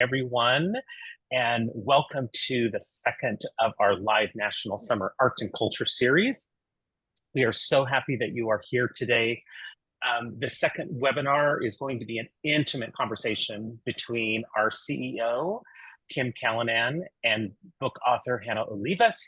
everyone, and welcome to the second of our live National Summer Arts and Culture series. We are so happy that you are here today. The second webinar is going to be an intimate conversation between our CEO, Kim Callanan, and book author, Hanna Olivas,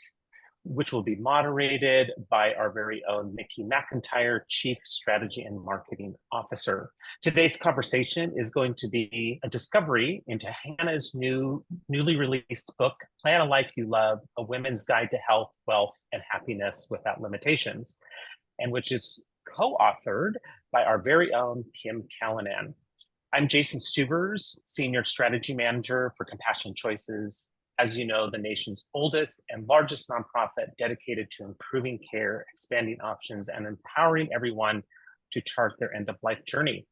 which will be moderated by our very own Nikki McIntyre, Chief Strategy and Marketing Officer. Today's conversation is going to be a discovery into Hanna's newly released book, Plan a Life You Love, A Women's Guide to Health, Wealth, and Happiness Without Limitations, and which is co-authored by our very own Kim Callanan. I'm Jason Stubers, Senior Strategy Manager for Compassion Choices, as you know, the nation's oldest and largest nonprofit dedicated to improving care, expanding options, and empowering everyone to chart their end-of-life journey.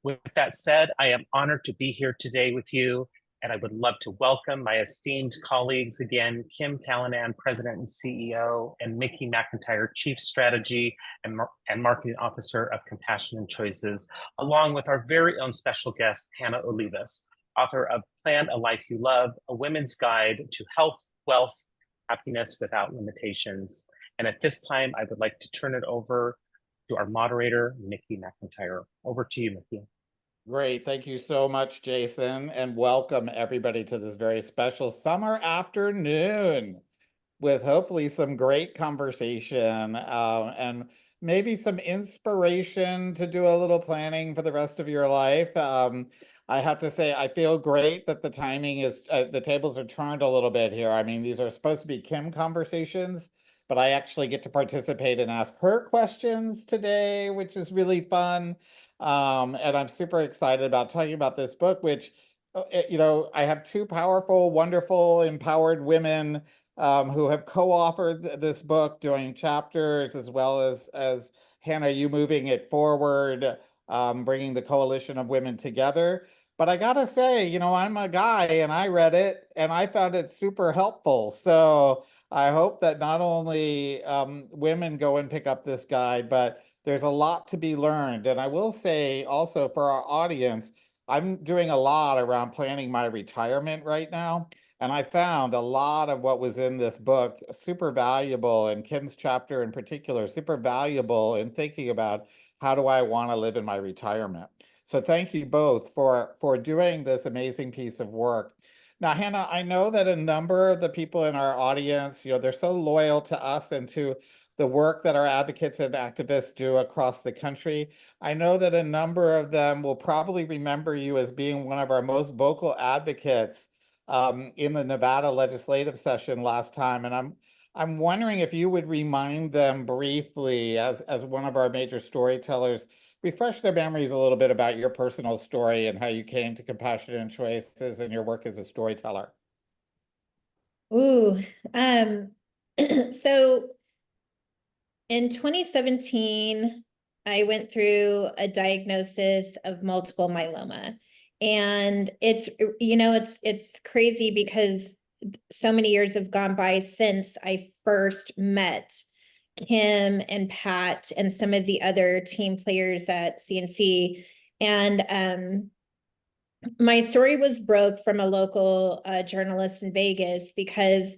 With that said, I am honored to be here today with you, and I would love to welcome my esteemed colleagues again, Kim Callanan, President and CEO, and Nikki McIntyre, Chief Strategy and Marketing Officer of Compassion and Choices, along with our very own special guest, Hanna Olivas, author of Plan a Life You Love, A Women's Guide to Health, Wealth, Happiness Without Limitations. And at this time, I would like to turn it over to our moderator, Nikki McIntyre. Over to you, Nikki. Great. Thank you so much, Jason, and welcome everybody to this very special summer afternoon with hopefully some great conversation and maybe some inspiration to do a little planning for the rest of your life. I have to say, I feel great that the timing is, the tables are turned a little bit here. I mean, these are supposed to be Kim conversations, but I actually get to participate and ask her questions today, which is really fun. And I'm super excited about talking about this book, which, I have two powerful, wonderful, empowered women who have co-authored this book, doing chapters, as well as Hanna, you moving it forward, bringing the coalition of women together. But I gotta say, I'm a guy and I read it and I found it super helpful. So I hope that not only women go and pick up this guide, but there's a lot to be learned. And I will say also for our audience, I'm doing a lot around planning my retirement right now. And I found a lot of what was in this book super valuable, and Kim's chapter in particular, super valuable in thinking about how do I want to live in my retirement. So thank you both for doing this amazing piece of work. Now, Hanna, I know that a number of the people in our audience, they're so loyal to us and to the work that our advocates and activists do across the country. I know that a number of them will probably remember you as being one of our most vocal advocates in the Nevada legislative session last time. And I'm wondering if you would remind them briefly, as one of our major storytellers, refresh their memories a little bit about your personal story and how you came to Compassion and Choices and your work as a storyteller. Ooh, so in 2017, I went through a diagnosis of multiple myeloma. And it's crazy because so many years have gone by since I first met Kim and Pat and some of the other team players at CNC. And my story was broke from a local journalist in Vegas because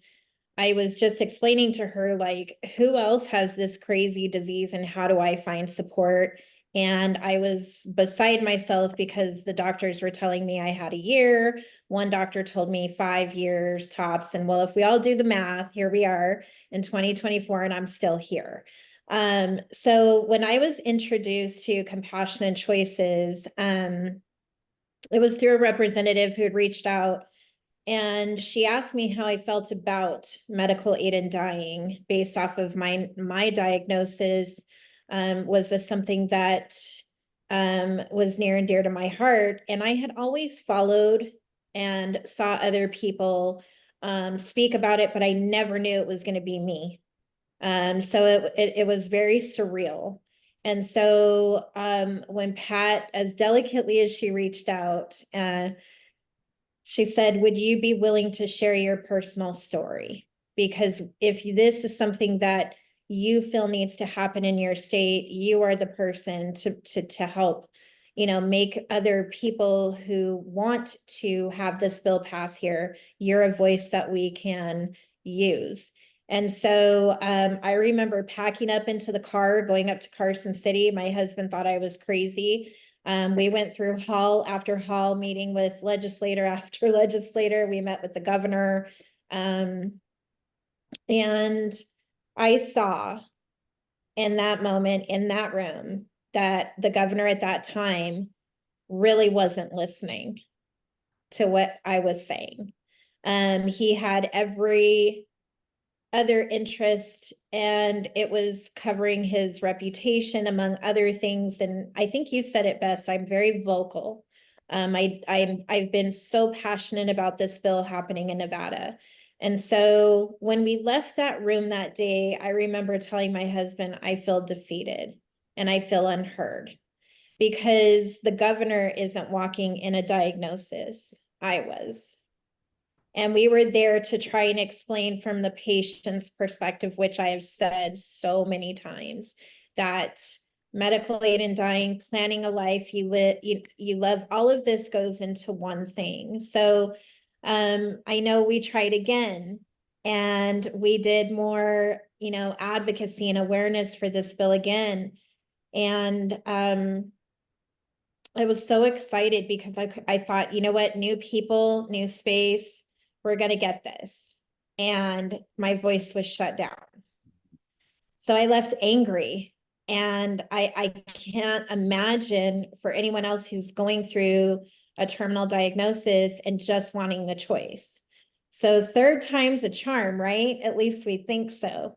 I was just explaining to her, like, who else has this crazy disease and how do I find support? And I was beside myself because the doctors were telling me I had a year. One doctor told me 5 years tops. And well, if we all do the math, here we are in 2024 and I'm still here. So when I was introduced to Compassion and Choices, it was through a representative who had reached out, and she asked me how I felt about medical aid in dying based off of my diagnosis. Was this something that was near and dear to my heart? And I had always followed and saw other people speak about it, but I never knew it was going to be me. So it was very surreal. And so when Pat, as delicately as she reached out, she said, would you be willing to share your personal story? Because if this is something that you feel needs to happen in your state, you are the person to help make other people who want to have this bill pass here, you're a voice that we can use. And so I remember packing up into the car, going up to Carson City. My husband thought I was crazy. We went through hall after hall, meeting with legislator after legislator. We met with the governor. And I saw in that moment, in that room, that the governor at that time really wasn't listening to what I was saying. He had every other interest, and it was covering his reputation among other things. And I think you said it best. I'm very vocal. I've been so passionate about this bill happening in Nevada. And so when we left that room that day, I remember telling my husband, I feel defeated and I feel unheard because the governor isn't walking in a diagnosis. I was. And we were there to try and explain from the patient's perspective, which I have said so many times, that medical aid in dying, planning a life you love, all of this goes into one thing. So I know we tried again, and we did more, advocacy and awareness for this bill again. And I was so excited because I thought, you know what, new people, new space, we're going to get this. And my voice was shut down. So I left angry. And I can't imagine for anyone else who's going through a terminal diagnosis and just wanting the choice. So third time's a charm, right? At least we think so.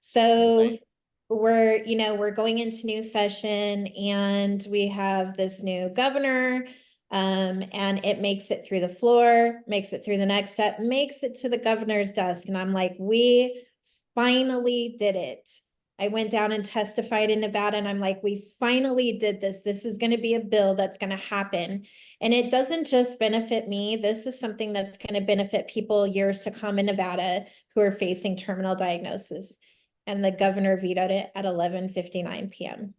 So Right. we're going into new session, and we have this new governor, and it makes it through the floor, makes it through the next step, makes it to the governor's desk. And I'm like, we finally did it. I went down and testified in Nevada, and I'm like, we finally did this. This is going to be a bill that's going to happen. And it doesn't just benefit me. This is something that's going to benefit people years to come in Nevada who are facing terminal diagnosis. And the governor vetoed it at 11:59 p.m.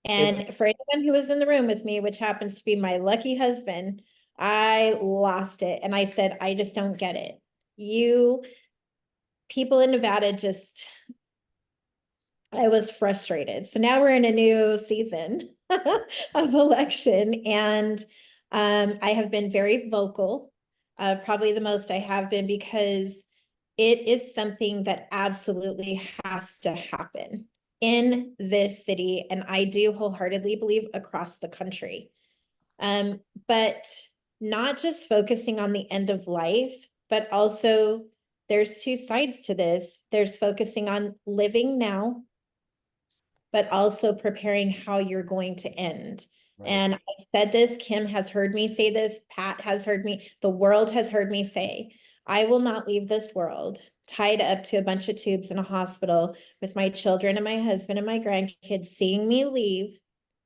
And for anyone who was in the room with me, which happens to be my lucky husband, I lost it. And I said, I just don't get it. You people in Nevada just, I was frustrated. So now we're in a new season of election, and I have been very vocal, probably the most I have been, because it is something that absolutely has to happen in this city, and I do wholeheartedly believe across the country. But not just focusing on the end of life, but also there's two sides to this. There's focusing on living now, but also preparing how you're going to end. Right. And I've said this, Kim has heard me say this, Pat has heard me, the world has heard me say, I will not leave this world tied up to a bunch of tubes in a hospital with my children and my husband and my grandkids seeing me leave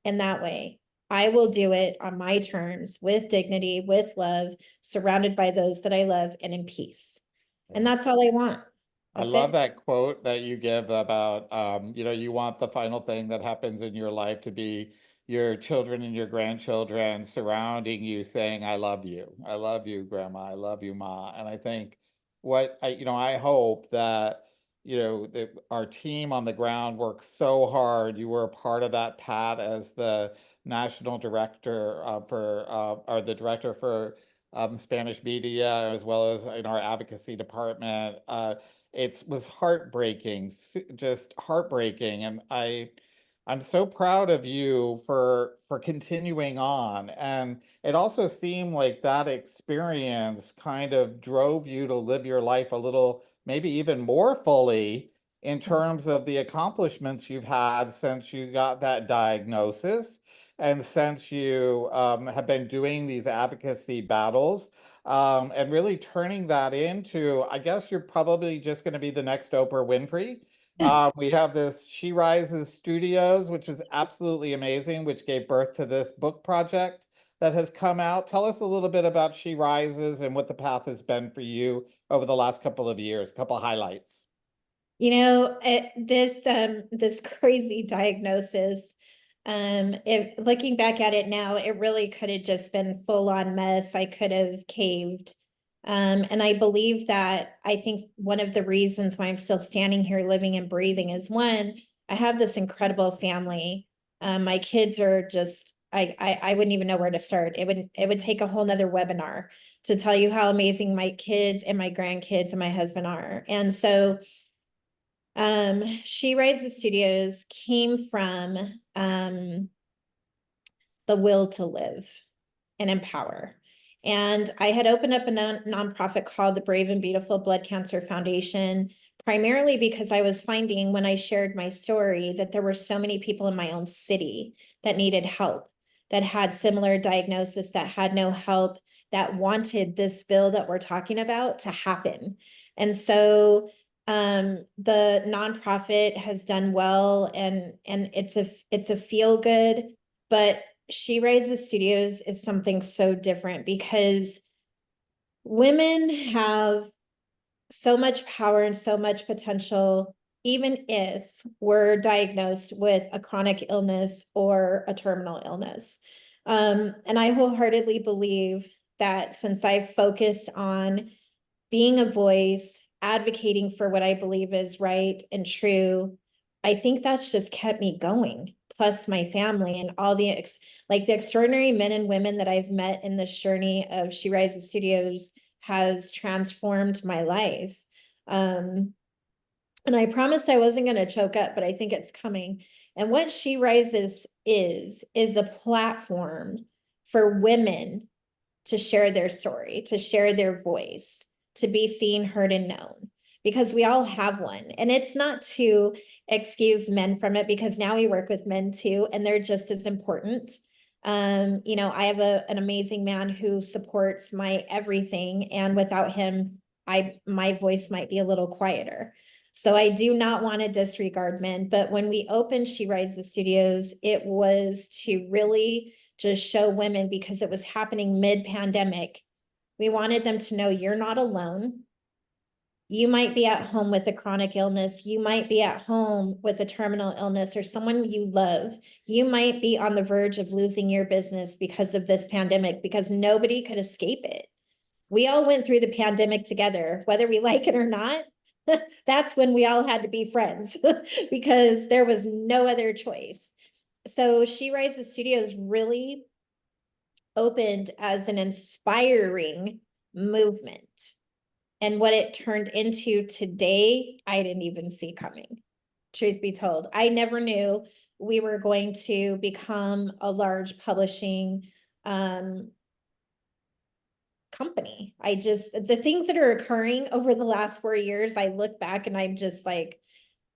in that way. I will do it on my terms, with dignity, with love, surrounded by those that I love, and in peace. And that's all I want. I love that quote that you give about, you want the final thing that happens in your life to be your children and your grandchildren surrounding you saying, I love you, grandma, I love you, ma. And I think I hope that, that our team on the ground works so hard. You were a part of that, Pat, as the national director or the director for Spanish media, as well as in our advocacy department. It was heartbreaking, just heartbreaking. And I'm so proud of you for continuing on. And it also seemed like that experience kind of drove you to live your life a little, maybe even more fully in terms of the accomplishments you've had since you got that diagnosis and since you have been doing these advocacy battles. And really turning that into, I guess you're probably just going to be the next Oprah Winfrey. We have this She Rises Studios, which is absolutely amazing, which gave birth to this book project that has come out. Tell us a little bit about She Rises and what the path has been for you over the last couple of years, a couple of highlights. This crazy diagnosis, If looking back at it now, it really could have just been full on mess. I could have caved. And I believe that I think one of the reasons why I'm still standing here living and breathing is one, I have this incredible family. My kids are just, I wouldn't even know where to start. It would take a whole nother webinar to tell you how amazing my kids and my grandkids and my husband are. And so She Rises Studios came from the will to live and empower. And I had opened up a nonprofit called the Brave and Beautiful Blood Cancer Foundation, primarily because I was finding when I shared my story that there were so many people in my own city that needed help, that had similar diagnosis, that had no help, that wanted this bill that we're talking about to happen. And so the nonprofit has done well, and it's a feel good, but She Rises Studios is something so different because women have so much power and so much potential, even if we're diagnosed with a chronic illness or a terminal illness. And I wholeheartedly believe that since I've focused on being a voice, advocating for what I believe is right and true, I think that's just kept me going. Plus my family and all the the extraordinary men and women that I've met in this journey of She Rises Studios has transformed my life. And I promised I wasn't going to choke up, but I think it's coming. And what She Rises is a platform for women to share their story, to share their voice, to be seen, heard, and known, because we all have one. And it's not to excuse men from it, because now we work with men too, and they're just as important. I have an amazing man who supports my everything, and without him, my voice might be a little quieter. So I do not want to disregard men, but when we opened She Rises Studios, it was to really just show women, because it was happening mid-pandemic. We wanted them to know you're not alone. You might be at home with a chronic illness. You might be at home with a terminal illness or someone you love. You might be on the verge of losing your business because of this pandemic, because nobody could escape it. We all went through the pandemic together, whether we like it or not. That's when we all had to be friends because there was no other choice. So She Rises Studios really opened as an inspiring movement. And what it turned into today, I didn't even see coming. Truth be told, I never knew we were going to become a large publishing company. The things that are occurring over the last 4 years, I look back and I'm just like,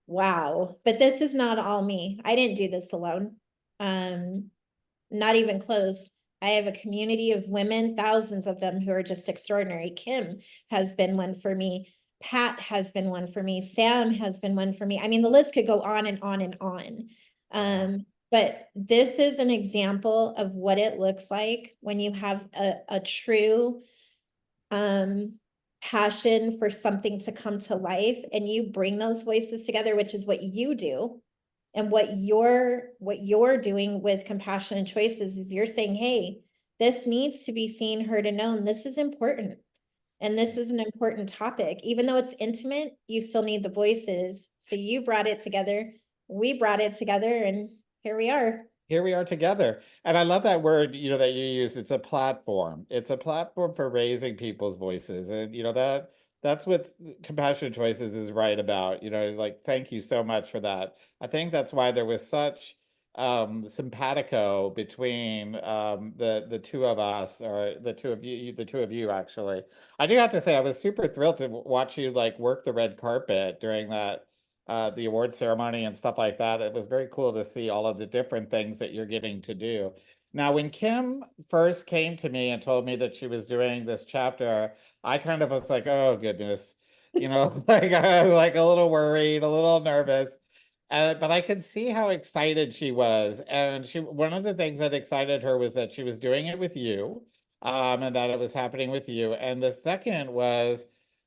wow, but this is not all me. I didn't do this alone. Not even close. I have a community of women, thousands of them, who are just extraordinary. Kim has been one for me. Pat has been one for me. Sam has been one for me. I mean, the list could go on and on and on. But this is an example of what it looks like when you have a true passion for something to come to life, and you bring those voices together, which is what you do. And what you're doing with Compassion and Choices is you're saying, hey, this needs to be seen, heard, and known. This is important. And this is an important topic. Even though it's intimate, you still need the voices. So you brought it together. We brought it together, and here we are. Here we are together. And I love that word, that you use. It's a platform. It's a platform for raising people's voices. And, that's what Compassionate Choices is right about. Thank you so much for that. I think that's why there was such simpatico between the two of us, or the two of you actually. I do have to say I was super thrilled to watch you work the red carpet during that the award ceremony and stuff like that. It was very cool to see all of the different things that you're getting to do. Now, when Kim first came to me and told me that she was doing this chapter, I kind of was like, oh goodness, I was like a little worried, a little nervous. But I could see how excited she was. And one of the things that excited her was that she was doing it with you, and that it was happening with you. And the second was,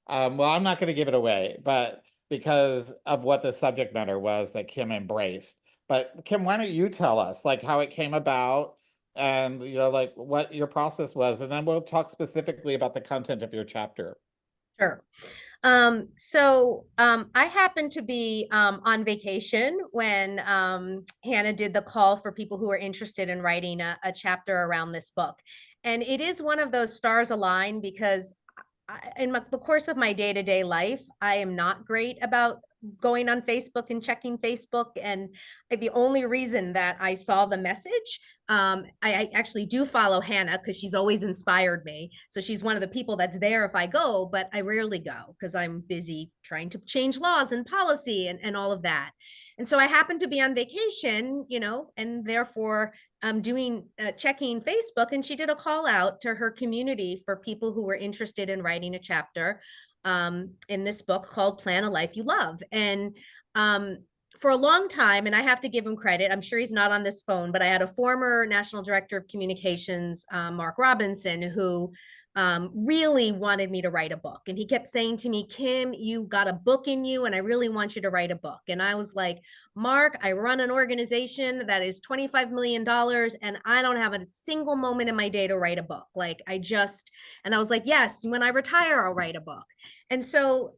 well, I'm not going to give it away, but because of what the subject matter was that Kim embraced. But Kim, why don't you tell us like how it came about and like what your process was, and then we'll talk specifically about the content of your chapter. Sure. I happened to be on vacation when Hannah did the call for people who are interested in writing a chapter around this book. And it is one of those stars align because the course of my day-to-day life, I am not great about going on Facebook and checking Facebook. And the only reason that I saw the message, I actually do follow Hanna because she's always inspired me. So she's one of the people that's there if I go, but I rarely go because I'm busy trying to change laws and policy and all of that. And so I happened to be on vacation, and therefore doing checking Facebook, and she did a call out to her community for people who were interested in writing a chapter in this book called Plan a Life You Love. And for a long time, and I have to give him credit, I'm sure he's not on this phone, but I had a former National Director of Communications, Mark Robinson, who really wanted me to write a book. And he kept saying to me, Kim, you got a book in you, and I really want you to write a book. And I was like, Mark, I run an organization that is $25 million, and I don't have a single moment in my day to write a book. And I was like, yes, when I retire, I'll write a book. And so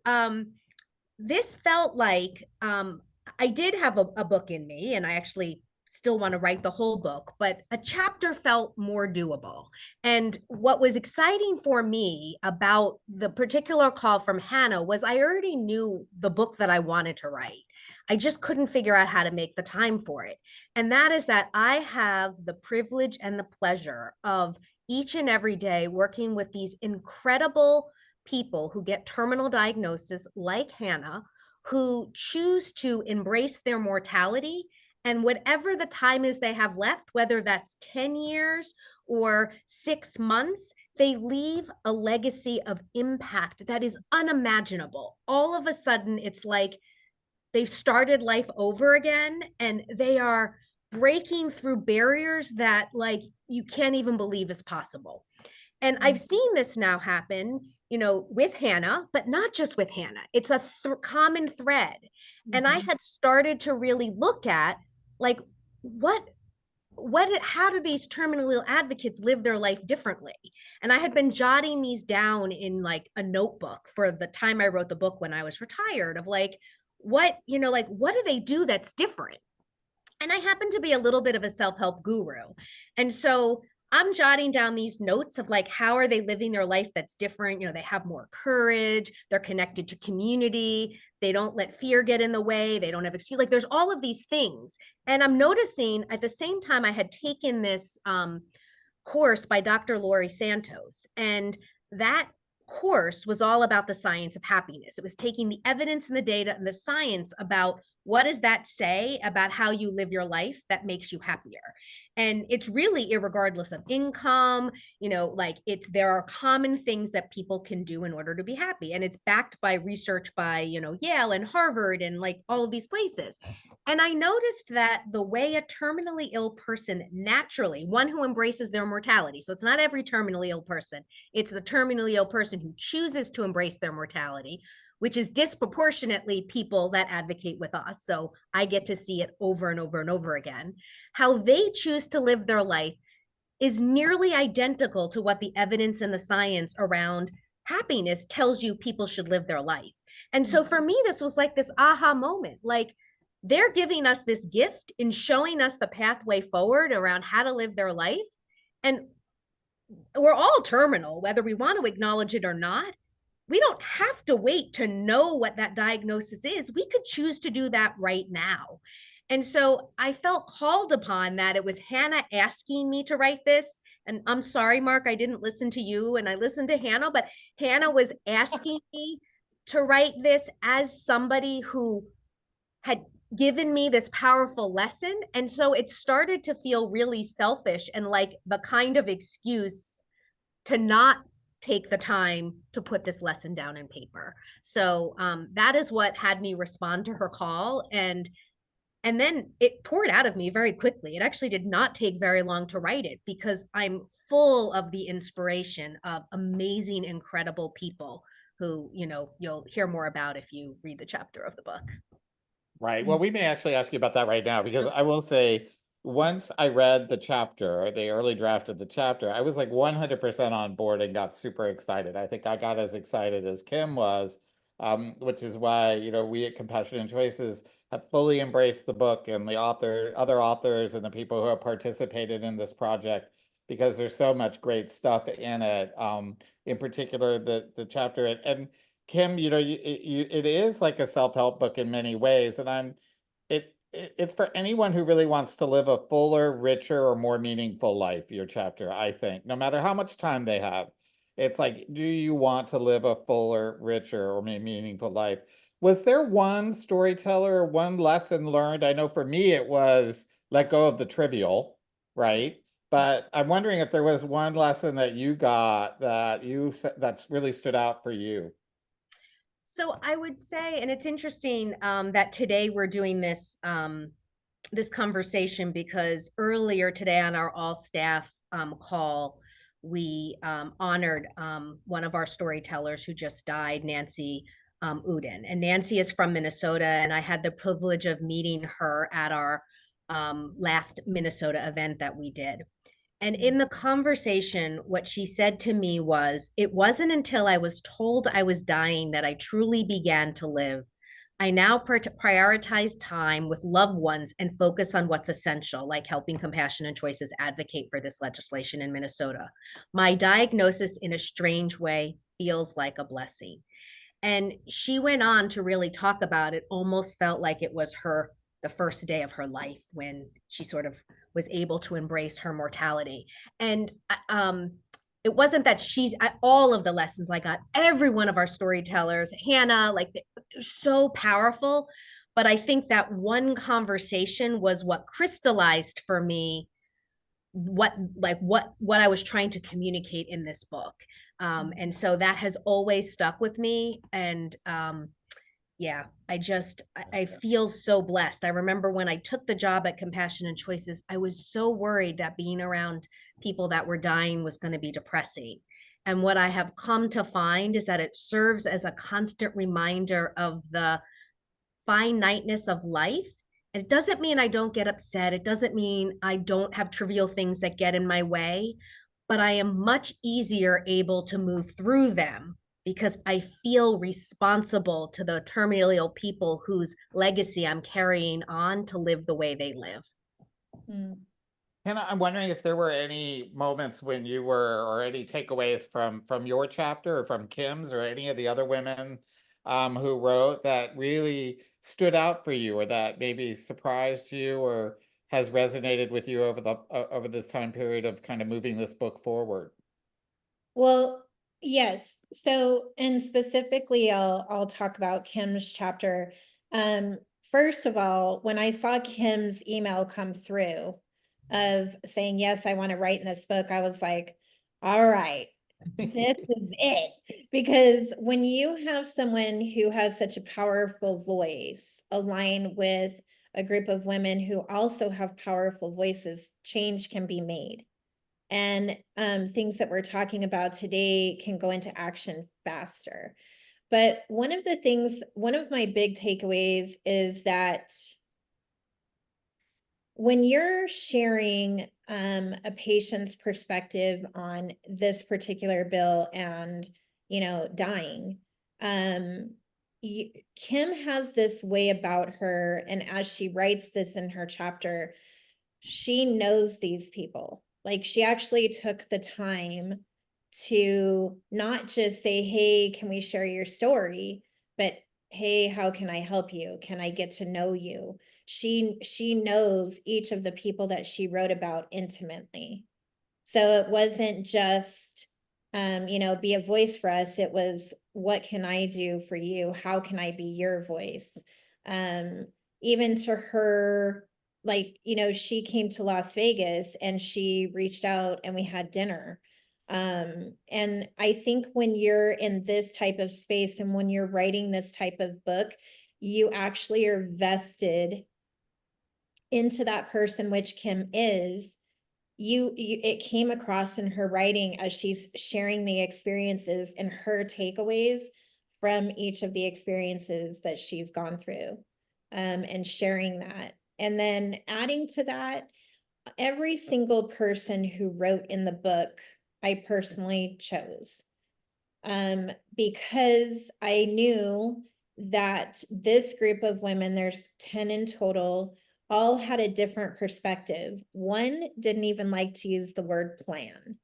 this felt like I did have a book in me, and I actually still want to write the whole book, but a chapter felt more doable. And what was exciting for me about the particular call from Hanna was I already knew the book that I wanted to write. I just couldn't figure out how to make the time for it. And that is that I have the privilege and the pleasure of each and every day working with these incredible people who get terminal diagnosis like Hanna, who choose to embrace their mortality. And whatever the time is they have left, whether that's 10 years or 6 months, they leave a legacy of impact that is unimaginable. All of a sudden, it's like they've started life over again, and they are breaking through barriers that like you can't even believe is possible. And I've seen this now happen, with Hanna, but not just with Hanna. It's a common thread. And I had started to really look at like how do these terminally ill advocates live their life differently? And I had been jotting these down in like a notebook for the time I wrote the book when I was retired of like, what do they do that's different? And I happen to be a little bit of a self-help guru. And so I'm jotting down these notes of like, how are they living their life that's different? They have more courage. They're connected to community. They don't let fear get in the way. They don't have excuse. Like there's all of these things. And I'm noticing at the same time I had taken this course by Dr. Laurie Santos. And that course was all about the science of happiness. It was taking the evidence and the data and the science about what does that say about how you live your life that makes you happier. And it's really irregardless of income, there are common things that people can do in order to be happy. And it's backed by research by, Yale and Harvard and like all of these places. And I noticed that the way a terminally ill person naturally, one who embraces their mortality, so it's not every terminally ill person, it's the terminally ill person who chooses to embrace their mortality, which is disproportionately people that advocate with us. So I get to see it over and over and over again. How they choose to live their life is nearly identical to what the evidence and the science around happiness tells you people should live their life. And so for me, this was like this aha moment. Like they're giving us this gift in showing us the pathway forward around how to live their life. And we're all terminal, whether we want to acknowledge it or not. We don't have to wait to know what that diagnosis is. We could choose to do that right now. And so I felt called upon that it was Hanna asking me to write this. And I'm sorry, Mark, I didn't listen to you and I listened to Hanna, but Hanna was asking me to write this as somebody who had given me this powerful lesson. And so it started to feel really selfish and like the kind of excuse to not take the time to put this lesson down in paper. So that is what had me respond to her call. And then it poured out of me very quickly. It actually did not take very long to write it because I'm full of the inspiration of amazing, incredible people who, you'll hear more about if you read the chapter of the book. Right. Well, we may actually ask you about that right now, because I will say, once I read the chapter, the early draft of the chapter, I was like 100% on board and got super excited. I think I got as excited as Kim was, which is why, we at Compassionate Choices have fully embraced the book and the other authors and the people who have participated in this project, because there's so much great stuff in it. In particular, the chapter, and Kim, it is like a self-help book in many ways, and it's for anyone who really wants to live a fuller, richer, or more meaningful life. Your chapter, I think, no matter how much time they have, it's like, do you want to live a fuller, richer, or more meaningful life? Was there one storyteller, one lesson learned? I know for me it was let go of the trivial, right? But I'm wondering if there was one lesson that you got that's really stood out for you. So I would say, and it's interesting that today we're doing this this conversation, because earlier today on our all staff call, we honored one of our storytellers who just died, Nancy Uden. And Nancy is from Minnesota, and I had the privilege of meeting her at our last Minnesota event that we did. And in the conversation, what she said to me was, it wasn't until I was told I was dying that I truly began to live. I now prioritize time with loved ones and focus on what's essential, like helping Compassionate Choices advocate for this legislation in Minnesota. My diagnosis, in a strange way, feels like a blessing. And she went on to really talk about it, almost felt like it was the first day of her life when she sort of was able to embrace her mortality. And it wasn't that all of the lessons I got, every one of our storytellers, Hanna, like, so powerful. But I think that one conversation was what crystallized for me what I was trying to communicate in this book. And so that has always stuck with me. And yeah, I feel so blessed. I remember when I took the job at Compassionate Choices, I was so worried that being around people that were dying was going to be depressing. And what I have come to find is that it serves as a constant reminder of the finiteness of life. And it doesn't mean I don't get upset. It doesn't mean I don't have trivial things that get in my way, but I am much easier able to move through them because I feel responsible to the terminally ill people whose legacy I'm carrying on to live the way they live. And I'm wondering if there were any moments when you were, or any takeaways from your chapter or from Kim's or any of the other women who wrote, that really stood out for you, or that maybe surprised you, or has resonated with you over this time period of kind of moving this book forward? Well, yes. So, and specifically, I'll talk about Kim's chapter. First of all, when I saw Kim's email come through of saying, yes, I want to write in this book, I was like, all right, this is it. Because when you have someone who has such a powerful voice align with a group of women who also have powerful voices, change can be made. And things that we're talking about today can go into action faster. But one of my big takeaways is that when you're sharing a patient's perspective on this particular bill and, dying, Kim has this way about her. And as she writes this in her chapter, she knows these people. Like, she actually took the time to not just say, hey, can we share your story? But hey, how can I help you? Can I get to know you? She knows each of the people that she wrote about intimately. So it wasn't just, be a voice for us. It was, what can I do for you? How can I be your voice? Even to her, like, she came to Las Vegas and she reached out and we had dinner. And I think when you're in this type of space and when you're writing this type of book, you actually are vested into that person, which Kim is. It came across in her writing as she's sharing the experiences and her takeaways from each of the experiences that she's gone through. and sharing that. And then adding to that, every single person who wrote in the book, I personally chose. Because I knew that this group of women, there's 10 in total, all had a different perspective. One didn't even like to use the word plan.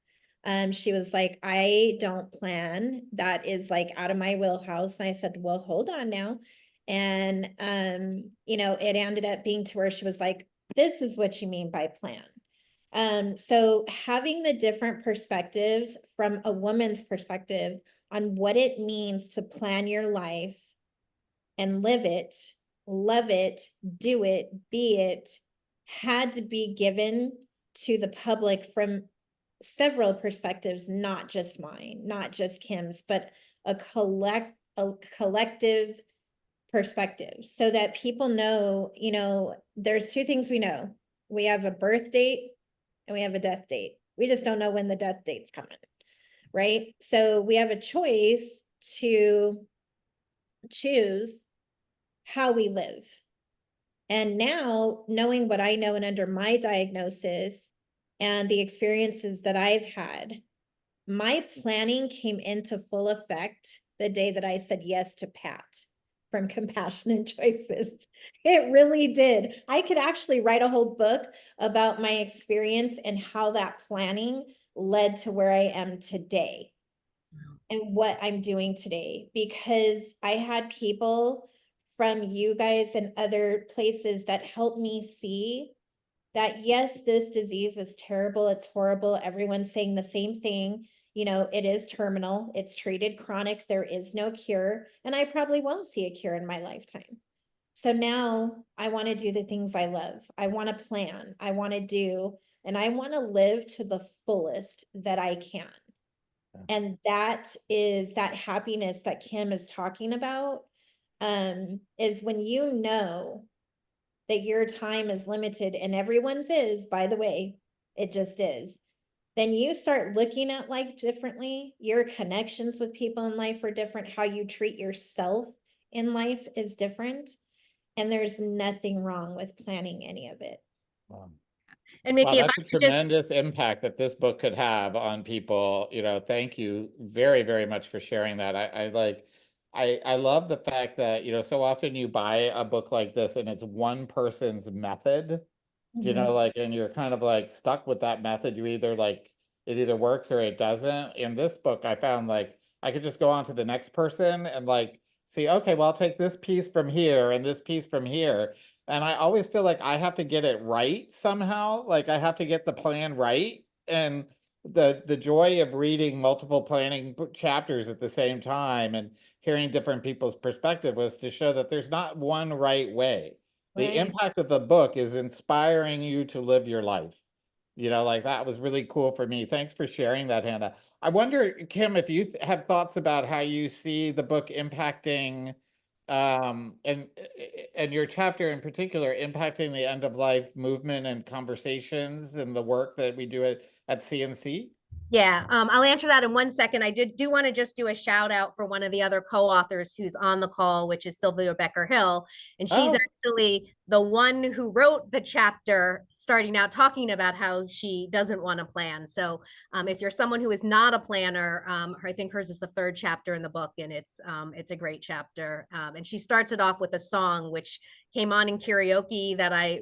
She was like, I don't plan. That is like out of my wheelhouse. And I said, well, hold on now. And, it ended up being to where she was like, this is what you mean by plan. So having the different perspectives from a woman's perspective on what it means to plan your life and live it, love it, do it, be it, had to be given to the public from several perspectives, not just mine, not just Kim's, but a collective perspective, so that people know, there's two things we know. We have a birth date and we have a death date. We just don't know when the death date's coming, right? So we have a choice to choose how we live. And now, knowing what I know and under my diagnosis and the experiences that I've had, my planning came into full effect the day that I said yes to Pat from Compassionate Choices. It really did. I could actually write a whole book about my experience and how that planning led to where I am today and what I'm doing today, because I had people from you guys and other places that helped me see that, yes, this disease is terrible. It's horrible. Everyone's saying the same thing. It is terminal. It's treated chronic. There is no cure. And I probably won't see a cure in my lifetime. So now I want to do the things I love. I want to plan. I want to do, and I want to live to the fullest that I can. And that is that happiness that Kim is talking about, is when you know that your time is limited, and everyone's is, by the way, it just is. Then you start looking at life differently. Your connections with people in life are different. How you treat yourself in life is different. And there's nothing wrong with planning any of it. Wow. And Mickey, if That's I a could just tremendous impact that this book could have on people. Thank you very, very much for sharing that. I love the fact that, so often you buy a book like this and it's one person's method, and you're kind of like stuck with that method. It either works or it doesn't. In this book, I found like I could just go on to the next person and see, okay, well, I'll take this piece from here and this piece from here. And I always feel like I have to get it right somehow. Like I have to get the plan right. And the joy of reading multiple planning chapters at the same time and hearing different people's perspective was to show that there's not one right way. The impact of the book is inspiring you to live your life. That was really cool for me. Thanks for sharing that, Hannah. I wonder, Kim, if you have thoughts about how you see the book impacting, and your chapter in particular, impacting the end of life movement and conversations and the work that we do at CNC. Yeah, I'll answer that in 1 second. I do want to just do a shout out for one of the other co-authors who's on the call, which is Sylvia Becker-Hill. And she's actually the one who wrote the chapter starting out talking about how she doesn't want to plan. So if you're someone who is not a planner, I think hers is the 3rd chapter in the book, and it's a great chapter. And she starts it off with a song which came on in karaoke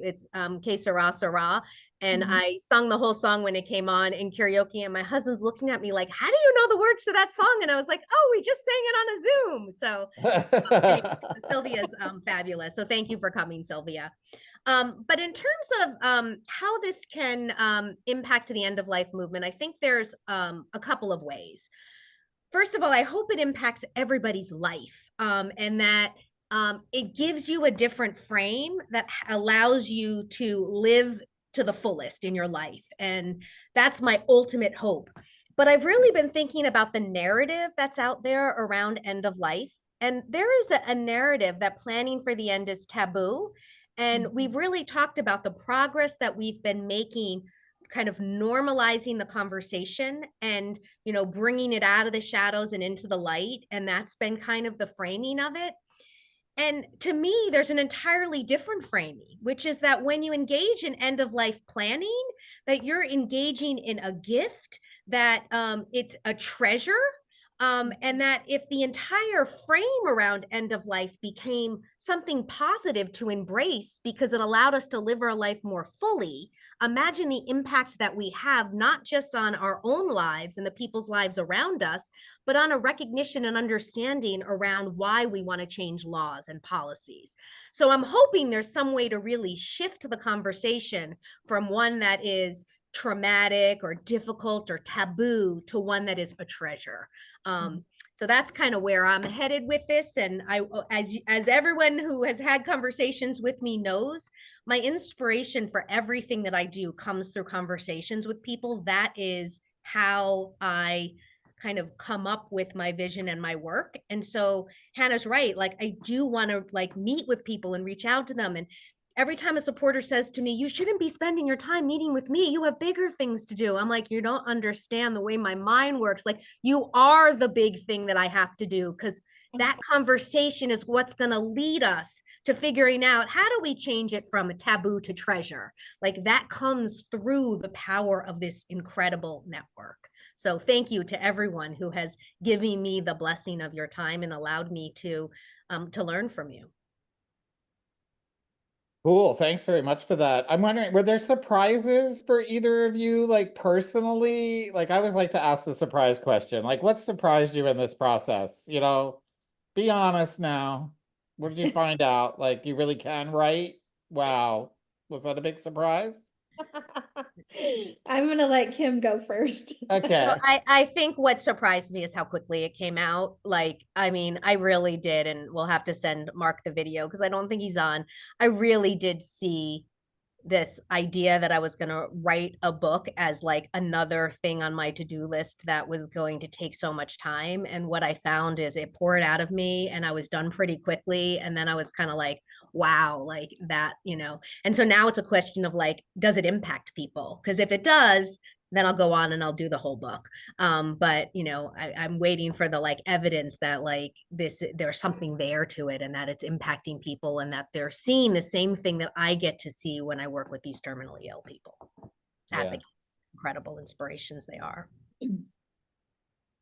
it's Que Sera Sera. And I sung the whole song when it came on in karaoke, and my husband's looking at me like, how do you know the words to that song? And I was like, oh, we just sang it on a Zoom. So anyway, Sylvia's fabulous. So thank you for coming, Sylvia. But in terms of how this can impact the end of life movement, I think there's a couple of ways. First of all, I hope it impacts everybody's life, and that it gives you a different frame that allows you to live to the fullest in your life. And that's my ultimate hope. But I've really been thinking about the narrative that's out there around end of life. And there is a narrative that planning for the end is taboo. And we've really talked about the progress that we've been making, kind of normalizing the conversation and, bringing it out of the shadows and into the light. And that's been kind of the framing of it. And to me, there's an entirely different framing, which is that when you engage in end of life planning, that you're engaging in a gift, that it's a treasure, and that if the entire frame around end of life became something positive to embrace because it allowed us to live our life more fully, imagine the impact that we have, not just on our own lives and the people's lives around us, but on a recognition and understanding around why we want to change laws and policies. So I'm hoping there's some way to really shift the conversation from one that is traumatic or difficult or taboo to one that is a treasure. So that's kind of where I'm headed with this. And I, as everyone who has had conversations with me knows, my inspiration for everything that I do comes through conversations with people. That is how I kind of come up with my vision and my work. And so Hannah's right. Like, I do want to like meet with people and reach out to them. And every time a supporter says to me, you shouldn't be spending your time meeting with me, you have bigger things to do, I'm like, you don't understand the way my mind works. Like, you are the big thing that I have to do, because that conversation is what's going to lead us to figuring out how do we change it from a taboo to treasure. Like, that comes through the power of this incredible network. So thank you to everyone who has given me the blessing of your time and allowed me to learn from you. Cool. Thanks very much for that. I'm wondering, were there surprises for either of you, like personally? Like, I always like to ask the surprise question. Like, what surprised you in this process? You know, be honest now. What did you find out? Like, you really can write? Wow. Was that a big surprise? I'm gonna let Kim go first. Okay. So I think what surprised me is how quickly it came out. Like, I mean, I really did, and we'll have to send Mark the video because I don't think he's on. I really did see this idea that I was going to write a book as like another thing on my to-do list that was going to take so much time. And what I found is it poured out of me and I was done pretty quickly. And then I was kind of like, wow, like that, you know. And so now it's a question of like, does it impact people? Because if it does, then I'll go on and I'll do the whole book. But you know, I'm waiting for the like evidence that like this, there's something there to it, and that it's impacting people, and that they're seeing the same thing that I get to see when I work with these terminally ill people. Advocates, incredible inspirations they are.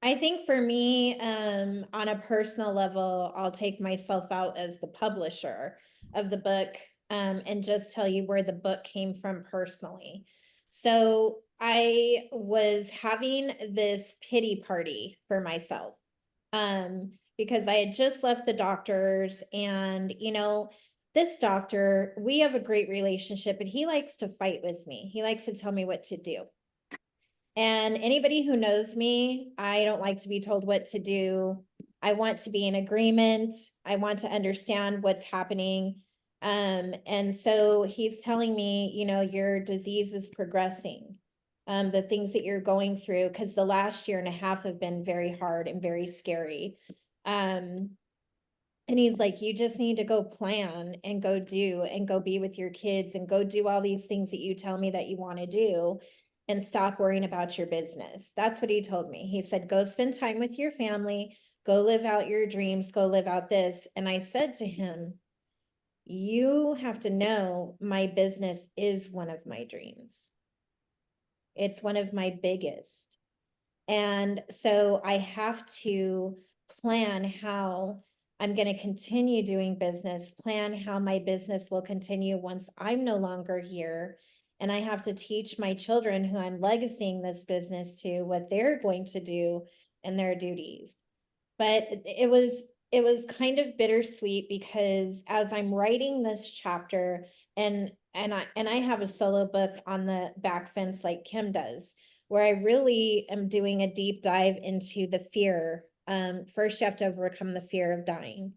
I think for me, on a personal level, I'll take myself out as the publisher of the book, and just tell you where the book came from personally. So I was having this pity party for myself, because I had just left the doctors, and, you know, this doctor, we have a great relationship, but he likes to fight with me. He likes to tell me what to do. And anybody who knows me, I don't like to be told what to do. I want to be in agreement. I want to understand what's happening. And so he's telling me, you know, your disease is progressing. The things that you're going through, because the last year and a half have been very hard and very scary. And he's like, you just need to go plan and go do and go be with your kids and go do all these things that you tell me that you want to do, and stop worrying about your business. That's what he told me. He said, go spend time with your family, go live out your dreams, go live out this. And I said to him, you have to know my business is one of my dreams. It's one of my biggest. And so I have to plan how I'm going to continue doing business, plan how my business will continue once I'm no longer here. And I have to teach my children who I'm legacying this business to what they're going to do and their duties. But it was kind of bittersweet, because as I'm writing this chapter, and I have a solo book on the back fence like Kim does, where I really am doing a deep dive into the fear. First, you have to overcome the fear of dying.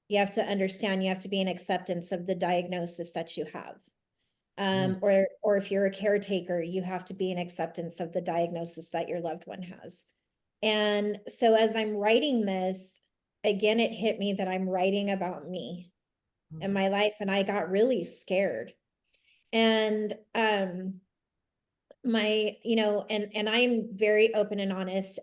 You have to understand, you have to be in acceptance of the diagnosis that you have. Or if you're a caretaker, you have to be in acceptance of the diagnosis that your loved one has. And so as I'm writing this, again, it hit me that I'm writing about me and my life, and I got really scared. And my, you know, and I'm very open and honest.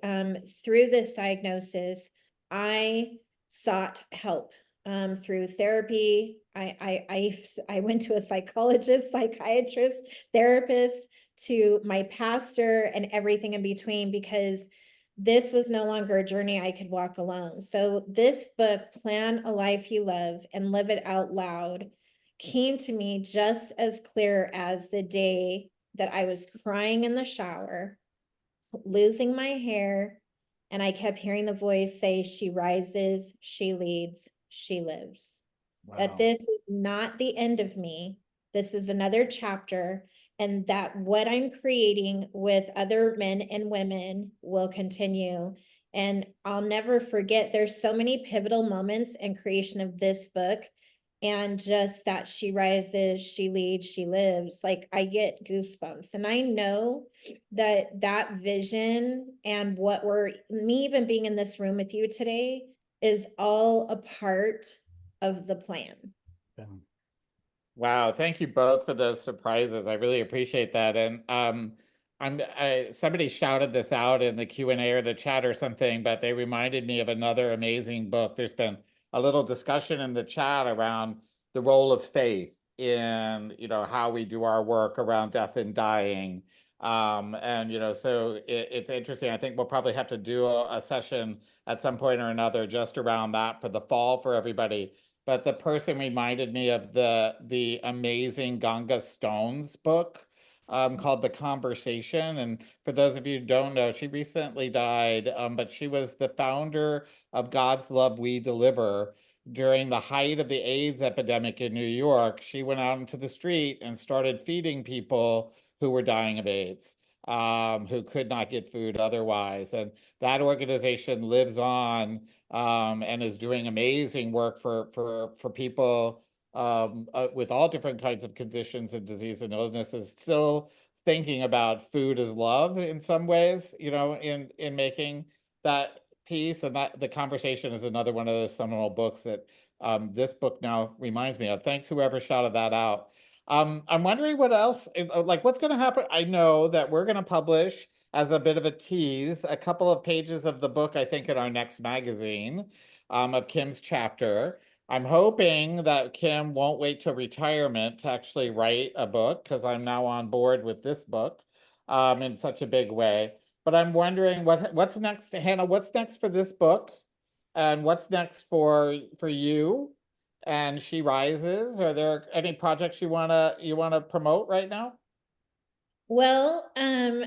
Through this diagnosis, I sought help through therapy. I went to a psychologist, psychiatrist, therapist, to my pastor, and everything in between, because this was no longer a journey I could walk alone. So this book, Plan a Life You Love and Live It Out Loud, came to me just as clear as the day that I was crying in the shower, losing my hair, and I kept hearing the voice say, she rises, she leads, she lives. That this is not the end of me. This is another chapter, and that what I'm creating with other men and women will continue. And I'll never forget, there's so many pivotal moments in creation of this book, and just that she rises, she leads, she lives. Like, I get goosebumps, and I know that that vision and what me even being in this room with you today is all a part of the plan. Wow, thank you both for those surprises. I really appreciate that. And somebody shouted this out in the Q&A or the chat or something, but they reminded me of another amazing book. There's been a little discussion in the chat around the role of faith in, how we do our work around death and dying. And, so it's interesting. I think we'll probably have to do a session at some point or another just around that for the fall for everybody. But the person reminded me of the amazing Ganga Stone's book called The Conversation. And for those of you who don't know, she recently died, but she was the founder of God's Love We Deliver. During the height of the AIDS epidemic in New York, she went out into the street and started feeding people who were dying of AIDS, who could not get food otherwise. And that organization lives on and is doing amazing work for people with all different kinds of conditions and disease and illnesses, still thinking about food as love in some ways, in making that piece. And that The Conversation is another one of those seminal books that this book now reminds me of. Thanks, whoever shouted that out. I'm wondering what else, like what's going to happen. I know that we're going to publish, as a bit of a tease, a couple of pages of the book, I think, in our next magazine of Kim's chapter. I'm hoping that Kim won't wait till retirement to actually write a book, because I'm now on board with this book in such a big way. But I'm wondering what's next, Hannah, what's next for this book? And what's next for you and She Rises? Are there any projects you wanna promote right now? Well,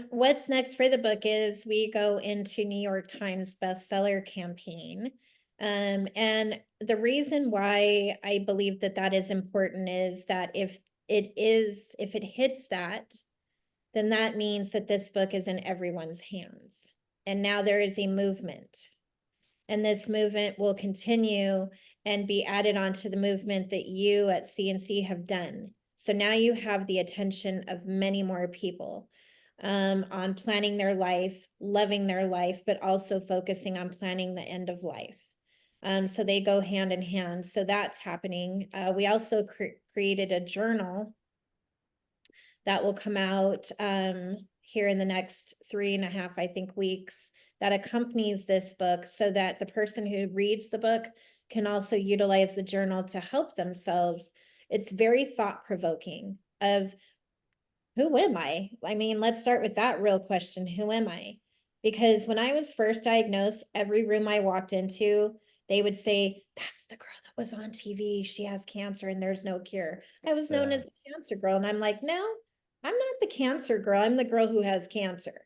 what's next for the book is we go into New York Times bestseller campaign. And the reason why I believe that that is important is that if it hits that, then that means that this book is in everyone's hands. And now there is a movement. And this movement will continue and be added onto the movement that you at CNC have done. So now you have the attention of many more people on planning their life, loving their life, but also focusing on planning the end of life. So they go hand in hand. So that's happening. We also created a journal that will come out here in the next 3.5, I think, weeks, that accompanies this book, so that the person who reads the book can also utilize the journal to help themselves. It's very thought-provoking of, who am I? I mean, let's start with that real question. Who am I? Because when I was first diagnosed, every room I walked into, they would say, that's the girl that was on TV. She has cancer and there's no cure. I was known as the cancer girl. And I'm like, no, I'm not the cancer girl. I'm the girl who has cancer.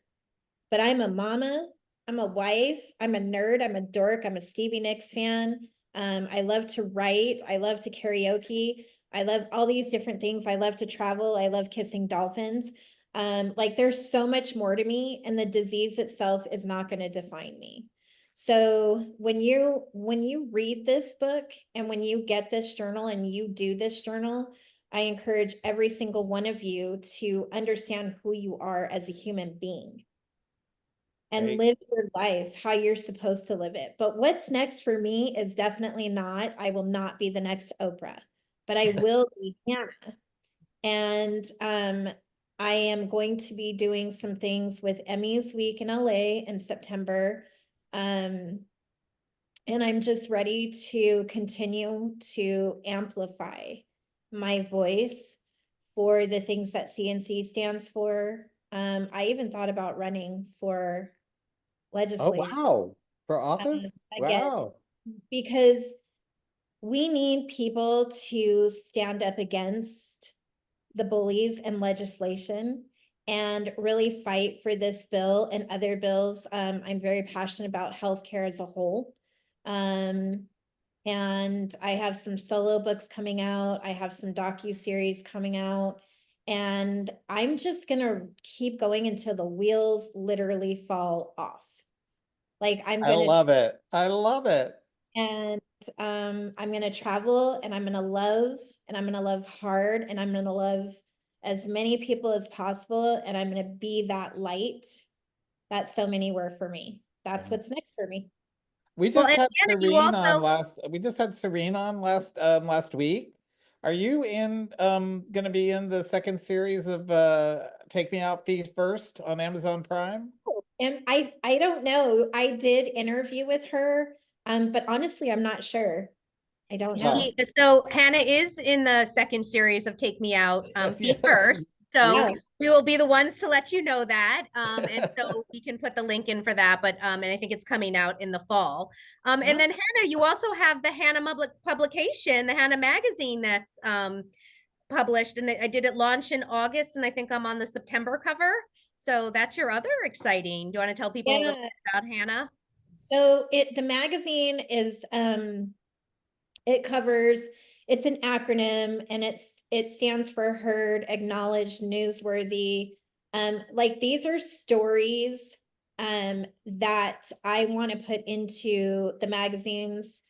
But I'm a mama, I'm a wife, I'm a nerd, I'm a dork, I'm a Stevie Nicks fan. I love to write, I love to karaoke, I love all these different things. I love to travel, I love kissing dolphins. Like, there's so much more to me, and the disease itself is not going to define me. So when you read this book and when you get this journal and you do this journal, I encourage every single one of you to understand who you are as a human being and live your life how you're supposed to live it. But what's next for me is definitely not, I will not be the next Oprah, but I will be Hanna. And I am going to be doing some things with Emmys Week in LA in September. And I'm just ready to continue to amplify my voice for the things that CNC stands for. I even thought about running for Oh, legislation. wow. For office? Again, Wow. because we need people to stand up against the bullies and legislation and really fight for this bill and other bills. I'm very passionate about healthcare as a whole. And I have some solo books coming out. I have some docu-series coming out. And I'm just gonna keep going until the wheels literally fall off. Like I'm I gonna love it. I love it. and I'm gonna travel and I'm gonna love hard and I'm gonna love as many people as possible and I'm gonna be that light that so many were for me. That's Yeah. what's next for me. We Well, just and had Hanna, you Serene on also, last week. Are you in gonna be in the second series of Take Me Out Feet First on Amazon Prime? And I don't know. I did interview with her, but honestly, I'm not sure. I don't know. so Hanna is in the second series of Take Me Out, Feet Yes. First. So Yeah. we will be the ones to let you know that. And so we can put the link in for that. But and I think it's coming out in the fall. And then Hanna, you also have the Hanna publication, the Hanna magazine that's published. And I did it launch in August, and I think I'm on the September cover. So that's your other exciting. Do you want to tell people a little bit about Hanna? So the magazine is it covers, it's an acronym and it stands for heard, acknowledged, newsworthy. Like these are stories that I want to put into the magazines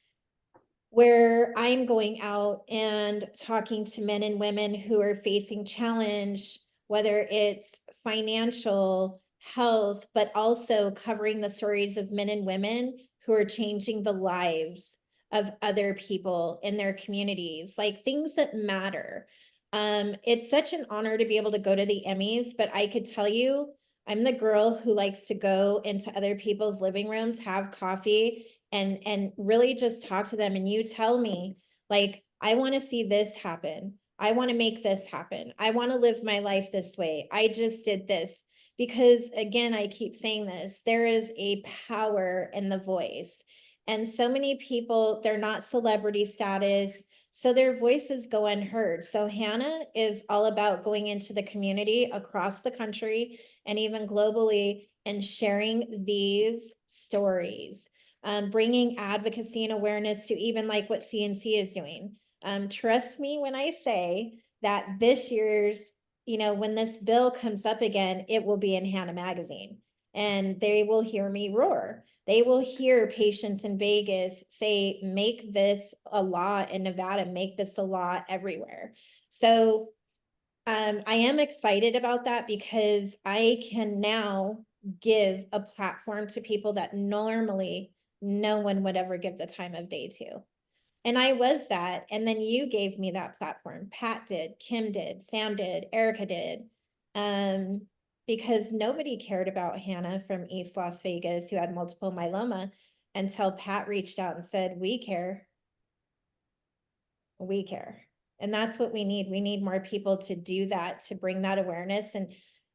where I'm going out and talking to men and women who are facing challenge, whether it's financial, health, but also covering the stories of men and women who are changing the lives of other people in their communities, like things that matter. It's such an honor to be able to go to the Emmys, but I could tell you, I'm the girl who likes to go into other people's living rooms, have coffee, and really just talk to them. And you tell me, like, I want to see this happen. I want to make this happen. I want to live my life this way. I just did this. Because again, I keep saying this, there is a power in the voice. And so many people, they're not celebrity status, so their voices go unheard. So Hanna is all about going into the community across the country and even globally and sharing these stories, bringing advocacy and awareness to even like what CNC is doing. Trust me when I say that this year's, when this bill comes up again, it will be in Hanna magazine and they will hear me roar. They will hear patients in Vegas say, make this a law in Nevada, make this a law everywhere. So I am excited about that because I can now give a platform to people that normally no one would ever give the time of day to. And I was that. And then you gave me that platform. Pat did, Kim did, Sam did, Erica did. Because nobody cared about Hanna from East Las Vegas who had multiple myeloma until Pat reached out and said, we care. We care. And that's what we need. We need more people to do that, to bring that awareness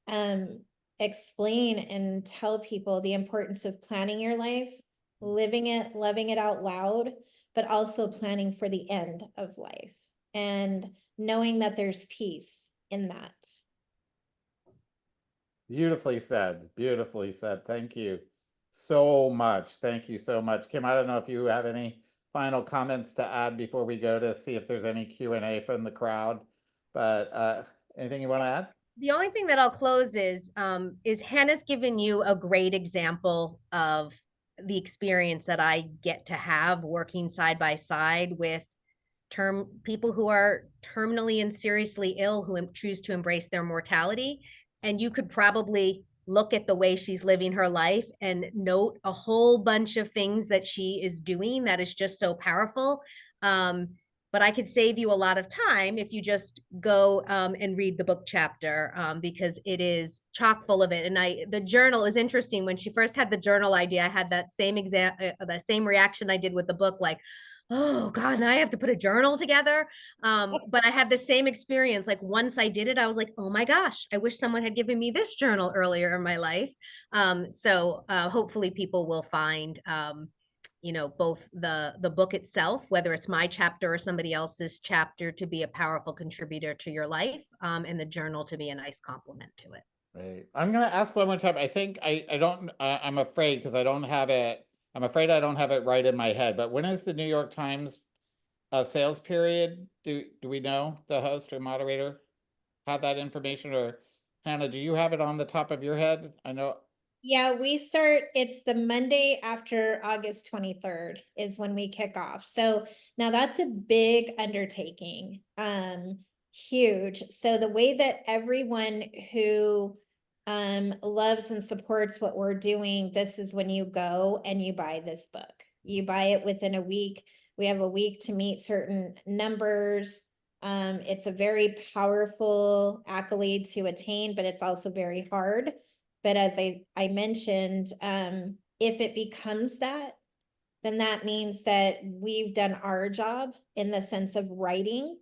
and explain and tell people the importance of planning your life, living it, loving it out loud, but also planning for the end of life and knowing that there's peace in that. Beautifully said. Beautifully said. Thank you so much. Thank you so much. Kim, I don't know if you have any final comments to add before we go to see if there's any Q&A from the crowd, but anything you want to add? The only thing that I'll close is Hanna's given you a great example of the experience that I get to have working side by side with people who are terminally and seriously ill who choose to embrace their mortality. And you could probably look at the way she's living her life and note a whole bunch of things that she is doing that is just so powerful. but I could save you a lot of time if you just go and read the book chapter, because it is chock full of it. And the journal is interesting. When she first had the journal idea, I had that same reaction I did with the book, like, oh God, now I have to put a journal together. But I had the same experience. Like once I did it, I was like, oh my gosh, I wish someone had given me this journal earlier in my life. So hopefully people will find, both the book itself, whether it's my chapter or somebody else's chapter, to be a powerful contributor to your life, and the journal to be a nice complement to it. Right. I'm going to ask one more time. I think I don't, I'm afraid because I don't have it. I'm afraid I don't have it right in my head, but when is the New York Times sales period? Do we know, the host or moderator have that information? Or Hannah, do you have it on the top of your head? I know. Yeah, it's the Monday after August 23rd is when we kick off. So now that's a big undertaking, huge. So the way that everyone who loves and supports what we're doing, this is when you go and you buy this book. You buy it within a week. We have a week to meet certain numbers. It's a very powerful accolade to attain, but it's also very hard. But as I mentioned, if it becomes that, then that means that we've done our job in the sense of writing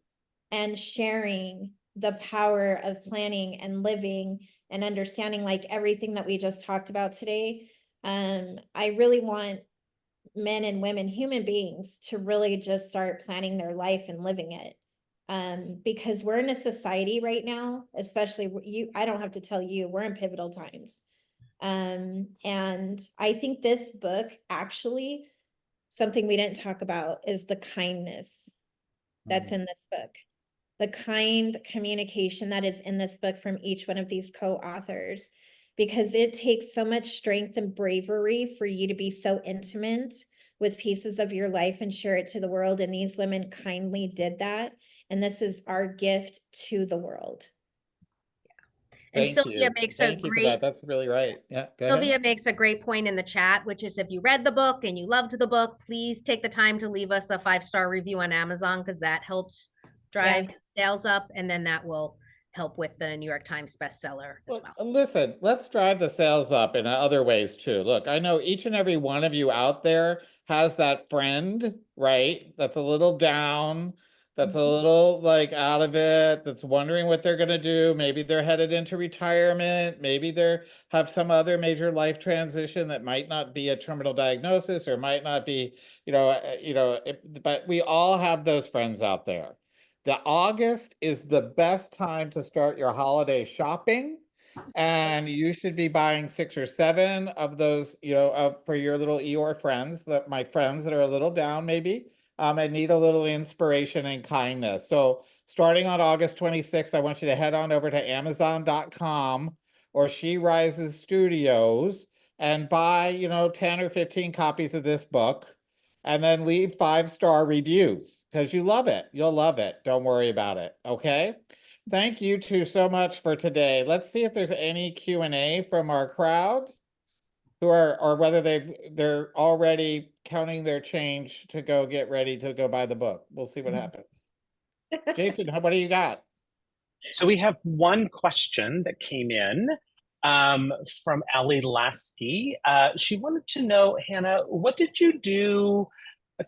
and sharing the power of planning and living and understanding, like everything that we just talked about today. I really want men and women, human beings, to really just start planning their life and living it. Because we're in a society right now, especially I don't have to tell you, we're in pivotal times. And I think this book, actually, something we didn't talk about is the kindness that's in this book. The kind communication that is in this book from each one of these co-authors, because it takes so much strength and bravery for you to be so intimate with pieces of your life and share it to the world. And these women kindly did that. And this is our gift to the world. And Thank Sylvia you. makes Thank a you for that. great That's really right. Yeah, go Sylvia ahead. makes a great point in the chat, which is if you read the book and you loved the book, please take the time to leave us a 5-star review on Amazon, because that helps drive sales up, and then that will help with the New York Times bestseller as well. Listen, let's drive the sales up in other ways too. Look, I know each and every one of you out there has that friend, right? That's a little down, that's a little like out of it, that's wondering what they're going to do. Maybe they're headed into retirement. Maybe they have some other major life transition that might not be a terminal diagnosis or might not be, but we all have those friends out there. The August is the best time to start your holiday shopping, and you should be buying 6 or 7 of those, for your little Eeyore friends, my friends that are a little down maybe, and need a little inspiration and kindness. So starting on August 26th, I want you to head on over to Amazon.com or She Rises Studios and buy, 10 or 15 copies of this book. And then leave 5-star reviews because you love it. You'll love it. Don't worry about it. Okay. Thank you two so much for today. Let's see if there's any Q&A from our crowd or whether they're already counting their change to go get ready to go buy the book. We'll see what happens. Jason, what do you got? So we have one question that came in from Ali Lasky. She wanted to know, Hannah, what did you do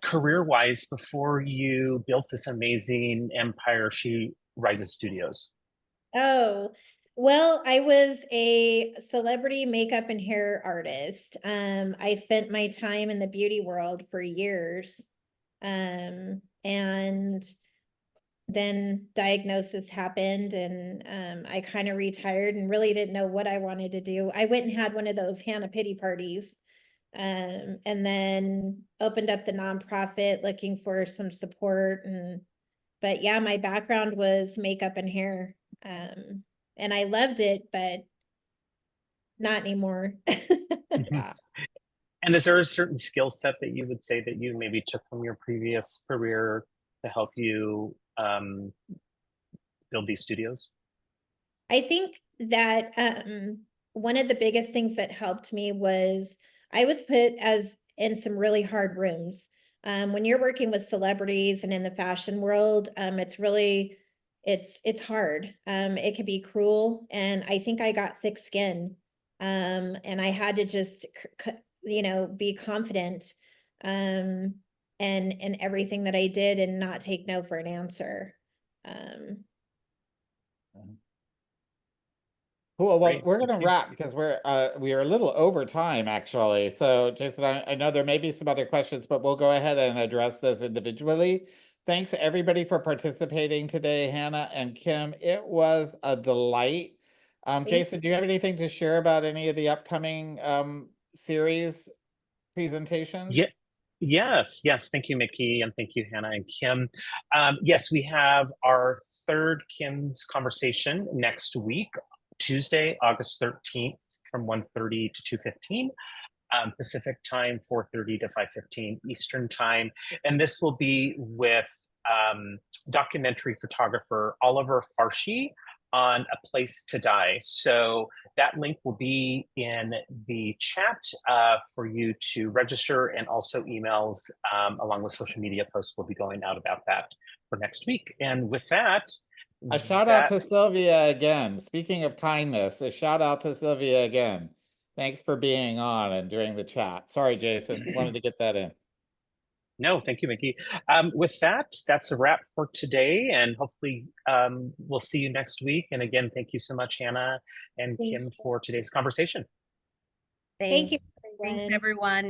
career-wise before you built this amazing empire, She Rises Studios? Oh, well, I was a celebrity makeup and hair artist. I spent my time in the beauty world for years. And then diagnosis happened, and I kind of retired and really didn't know what I wanted to do. I went and had one of those Hanna pity parties, and then opened up the nonprofit looking for some support. But yeah, my background was makeup and hair, and I loved it, but not anymore. And is there a certain skill set that you would say that you maybe took from your previous career to help you build these studios? I think that one of the biggest things that helped me was I was put in some really hard rooms When you're working with celebrities and in the fashion world, it's really, it's hard. It can be cruel, and I think I got thick skin. And I had to just, be confident, in everything that I did and not take no for an answer. Cool. Well, Great. we're Thank going to you. wrap because we are a little over time, actually. So, Jason, I know there may be some other questions, but we'll go ahead and address those individually. Thanks everybody for participating today, Hannah and Kim. It was a delight. Jason, do you have anything to share about any of the upcoming series presentations? Yeah. Yes. Thank you, Mickey, and thank you, Hannah and Kim. Yes, we have our third Kim's conversation next week, Tuesday, August 13th, from 1:30 to 2:15 Pacific time, 4:30 to 5:15 Eastern time, and this will be with documentary photographer Oliver Farshi on A Place to Die. So that link will be in the chat for you to register, and also emails along with social media posts will be going out about that for next week. And with that, A shout out to Sylvia again. Speaking of kindness, a shout out to Sylvia again. Thanks for being on and during the chat. Sorry, Jason, wanted to get that in. No, thank you, Mickey. With that, that's a wrap for today, and hopefully we'll see you next week. And again, thank you so much, Hannah and Kim, for today's conversation. Thank you, Thanks, everyone. everyone.